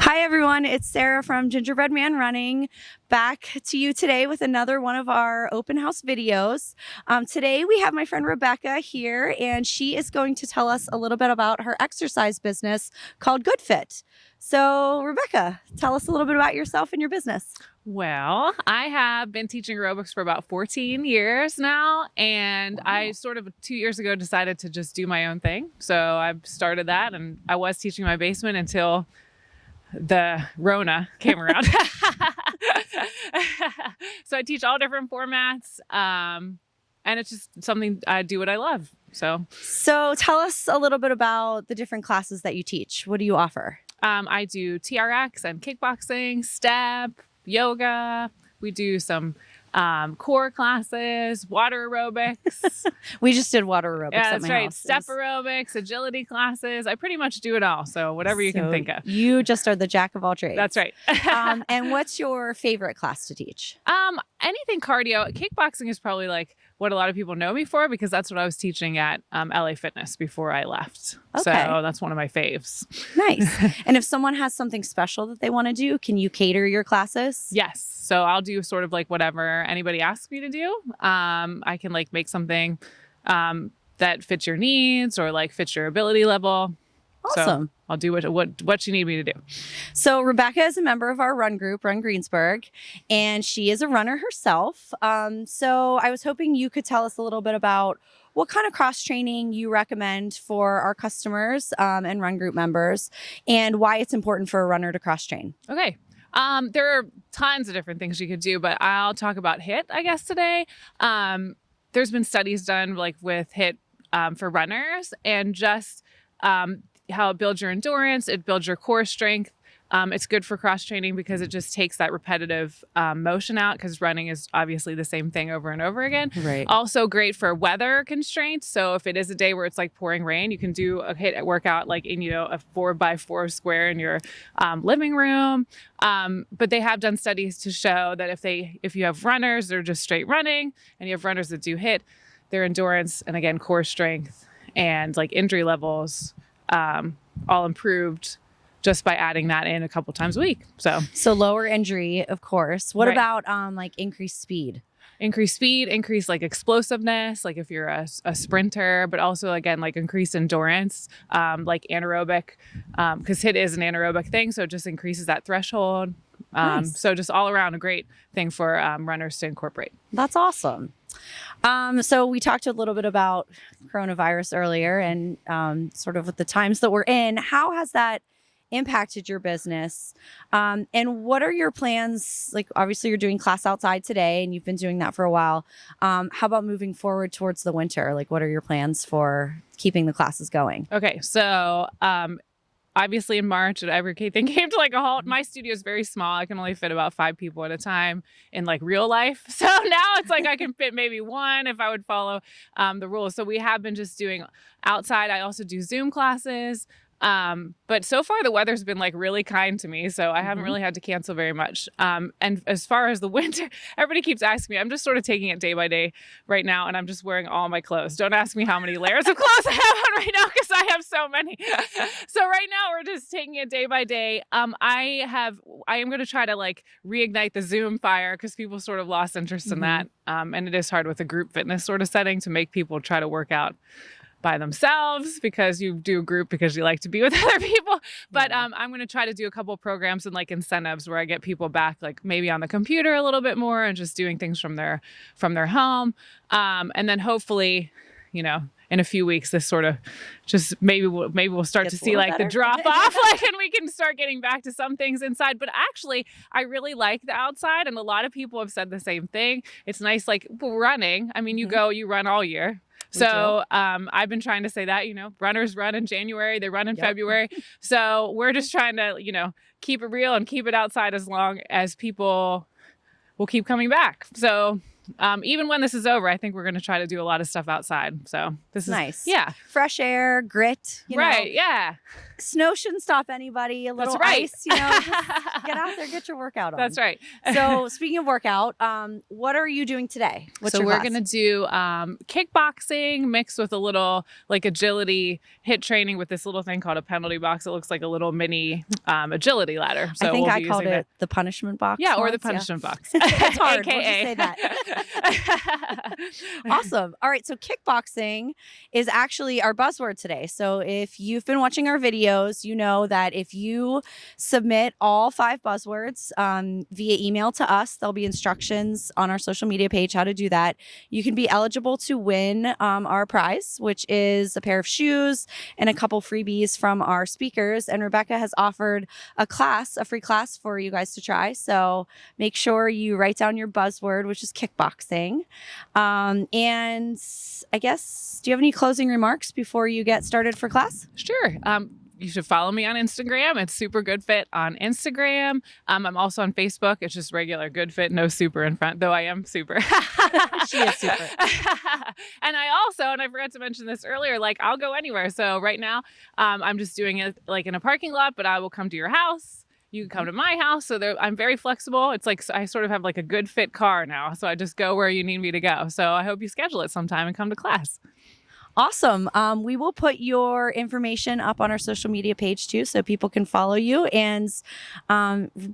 Hi everyone, it's Sarah from Gingerbread Man Running, back to you today with another one of our open house videos. Today we have my friend Rebecca here, and she is going to tell us a little bit about her exercise business called goodFIT. So Rebecca, tell us a little bit about yourself and your business. Well, I have been teaching aerobics for about 14 years now, and I sort of 2 years ago decided to just do my own thing. So I started that, and I was teaching in my basement until the Rona came around. So I teach all different formats, and it's just something I do what I love. So tell us a little bit about the different classes that you teach. What do you offer? I do TRX and kickboxing, step, yoga. We do some core classes, water aerobics. We just did water aerobics Yeah, at that's my right. house. Step aerobics, agility classes. I pretty much do it all. So whatever you can think of. You just are the jack of all trades. That's right. And what's your favorite class to teach? Anything cardio. Kickboxing is probably like what a lot of people know me for, because that's what I was teaching at LA Fitness before I left. Okay. So that's one of my faves. Nice. And if someone has something special that they want to do, can you cater your classes? Yes. So I'll do sort of like whatever anybody asks me to do. I can like make something that fits your needs or like fits your ability level. Awesome. So I'll do what you need me to do. So Rebecca is a member of our run group, Run Greensburg, and she is a runner herself. So I was hoping you could tell us a little bit about what kind of cross training you recommend for our customers and run group members, and why it's important for a runner to cross train. Okay. There are tons of different things you could do, but I'll talk about HIIT, I guess, today. There's been studies done like with HIIT for runners, and just how it builds your endurance, it builds your core strength. It's good for cross training because it just takes that repetitive motion out, because running is obviously the same thing over and over again. Right. Also great for weather constraints. So if it is a day where it's like pouring rain, you can do a HIIT workout like in, a 4x4 square in your living room. But they have done studies to show that if you have runners that are just straight running, and you have runners that do HIIT, their endurance and again core strength and like injury levels all improved just by adding that in a couple times a week. So lower injury, of course. What about like increased speed? Increase speed, increase like explosiveness, like if you're a sprinter, but also again, like increased endurance, like anaerobic, because HIIT is an anaerobic thing. So it just increases that threshold. Nice. So just all around a great thing for runners to incorporate. That's awesome. So we talked a little bit about coronavirus earlier, and sort of with the times that we're in. How has that impacted your business? And what are your plans? Like, obviously you're doing class outside today, and you've been doing that for a while. How about moving forward towards the winter? Like, what are your plans for keeping the classes going? Okay. So, obviously in March, everything came to like a halt. My studio is very small. I can only fit about 5 people at a time in like real life. So now it's like I can fit maybe 1 if I would follow the rules. So we have been just doing outside. I also do Zoom classes. But so far the weather's been like really kind to me, so I haven't really had to cancel very much. And as far as the winter, everybody keeps asking me. I'm just sort of taking it day by day right now, and I'm just wearing all my clothes. Don't ask me how many layers of clothes I have on right now, because I have so many. So right now we're just taking it day by day. I am going to try to like reignite the Zoom fire, because people sort of lost interest in that. And it is hard with a group fitness sort of setting to make people try to work out by themselves, because you do a group because you like to be with other people. But I'm going to try to do a couple of programs and like incentives where I get people back, like maybe on the computer a little bit more and just doing things from their home. And then hopefully, in a few weeks, this sort of just maybe we'll start to see like better. the drop off, like, and we can start getting back to some things inside. But actually, I really like the outside, and a lot of people have said the same thing. It's nice, like running. I mean, you run all year. So I've been trying to say that, runners run in January, they run in February. So we're just trying to, keep it real and keep it outside as long as people will keep coming back. So even when this is over, I think we're going to try to do a lot of stuff outside. So this is nice. Yeah. Fresh air, grit. Right. Yeah. snow shouldn't stop anybody. A little That's right. ice, just get out there, get your workout on. That's right. So speaking of workout, what are you doing today? What's so your we're class? going to do kickboxing mixed with a little like agility hit training with this little thing called a penalty box. It looks like a little mini agility ladder. So I think we'll I be called using it the punishment box. Yeah, or the once, punishment box. It's hard. We'll just AKA. say that. Awesome. All right. So kickboxing is actually our buzzword today. So if you've been watching our videos, you know that if you submit all 5 buzzwords via email to us, there'll be instructions on our social media page how to do that. You can be eligible to win our prize, which is a pair of shoes and a couple freebies from our speakers. And Rebecca has offered a free class for you guys to try. So make sure you write down your buzzword, which is kickboxing. And I guess, do you have any closing remarks before you get started for class? Sure. You should follow me on Instagram. It's Super Good Fit on Instagram. I'm also on Facebook. It's just regular Good Fit, no super in front, though I am super. She is super. And I forgot to mention this earlier, like I'll go anywhere. So right now, I'm just doing it like in a parking lot, but I will come to your house. You can come to my house. So I'm very flexible. It's like I sort of have like a Good Fit car now. So I just go where you need me to go. So I hope you schedule it sometime and come to class. Awesome. We will put your information up on our social media page too, so people can follow you and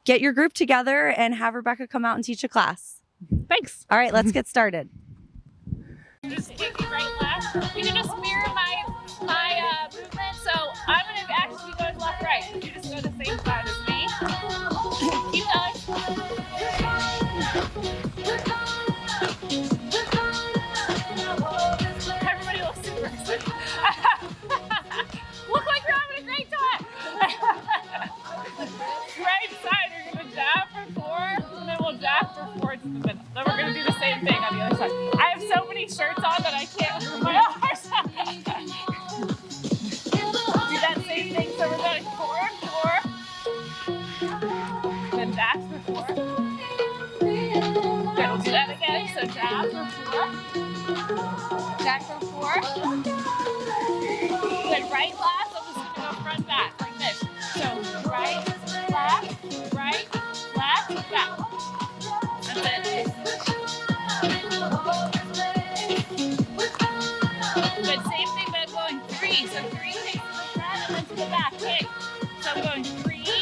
get your group together and have Rebecca come out and teach a class. Thanks. All right, let's get started. Just kicking right left. You can just mirror my movement. So I'm going to actually be going left right. So you just go the same side as me. Keep going. Everybody looks super excited. Look like you're having a great time. Right side, you're going to jab for 4, and then we'll jab for 4 to the middle. Then we're going to do the same thing on the other side. I have so many shirts on that I can't move my arms. Do that same thing. So we're going 4, then dash for 4. Good, we'll do that again. So jab for 4, dash for 4. Good, right, left. I'm just going to go front, back, like this. So right, left, back. That's it. Good, same thing, but I'm going 3. So 3 takes to the front and then to the back. Kick. So I'm going 3, 2,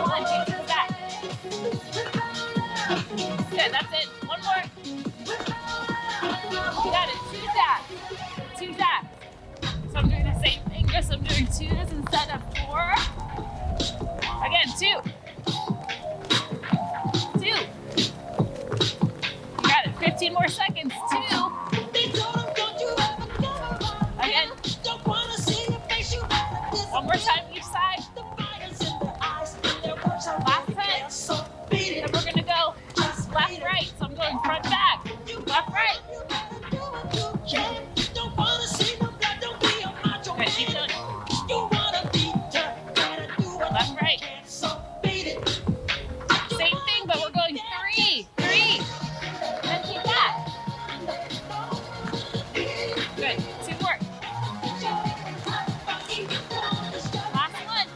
1, take to the back. Good, that's it. One more. You got it. 2 dabs. So I'm doing the same thing, just I'm doing 2s instead of 4. Again, 2. 2. You got it. 15 more seconds. 2. Again. One more time each side. Last 10. And we're going to go left, right. So I'm going front, back. Left, right. Good, keep doing it. Left, right. Same thing, but we're going 3. Then keep that. Good. 2 more. Last one.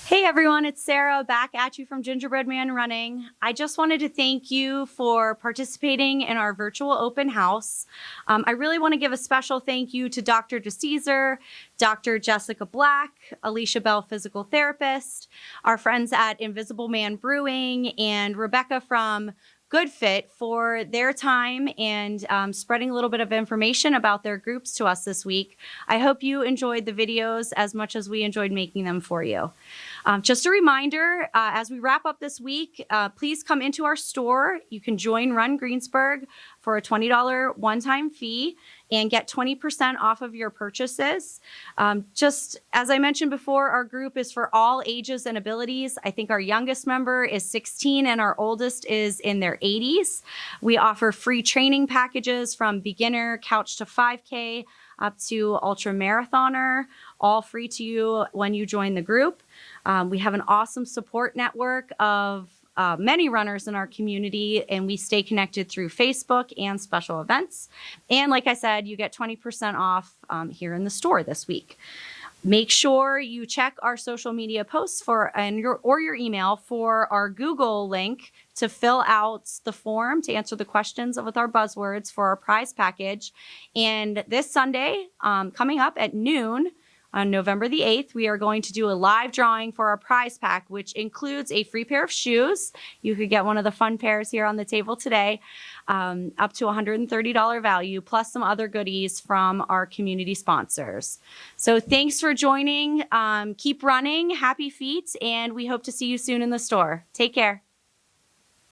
Hey everyone, it's Sarah back at you from Gingerbread Man Running. I just wanted to thank you for participating in our virtual open house. I really want to give a special thank you to Dr. DeCesar, Dr. Jessica Black, Alicia Bell, physical therapist, our friends at Invisible Man Brewing, and Rebecca from goodFIT for their time and spreading a little bit of information about their groups to us this week. I hope you enjoyed the videos as much as we enjoyed making them for you. Just a reminder, as we wrap up this week, please come into our store. You can join Run Greensburg for a $20 one-time fee and get 20% off of your purchases. Just as I mentioned before, our group is for all ages and abilities. I think our youngest member is 16 and our oldest is in their 80s. We offer free training packages from beginner couch to 5K up to ultra marathoner, all free to you when you join the group. We have an awesome support network of many runners in our community, and we stay connected through Facebook and special events. And like I said, you get 20% off here in the store this week. Make sure you check our social media posts for your email for our Google link to fill out the form to answer the questions with our buzzwords for our prize package. And this Sunday, coming up at noon on November the 8th, we are going to do a live drawing for our prize pack, which includes a free pair of shoes. You could get one of the fun pairs here on the table today, up to $130 value, plus some other goodies from our community sponsors. So thanks for joining. Keep running, happy feet, and we hope to see you soon in the store. Take care.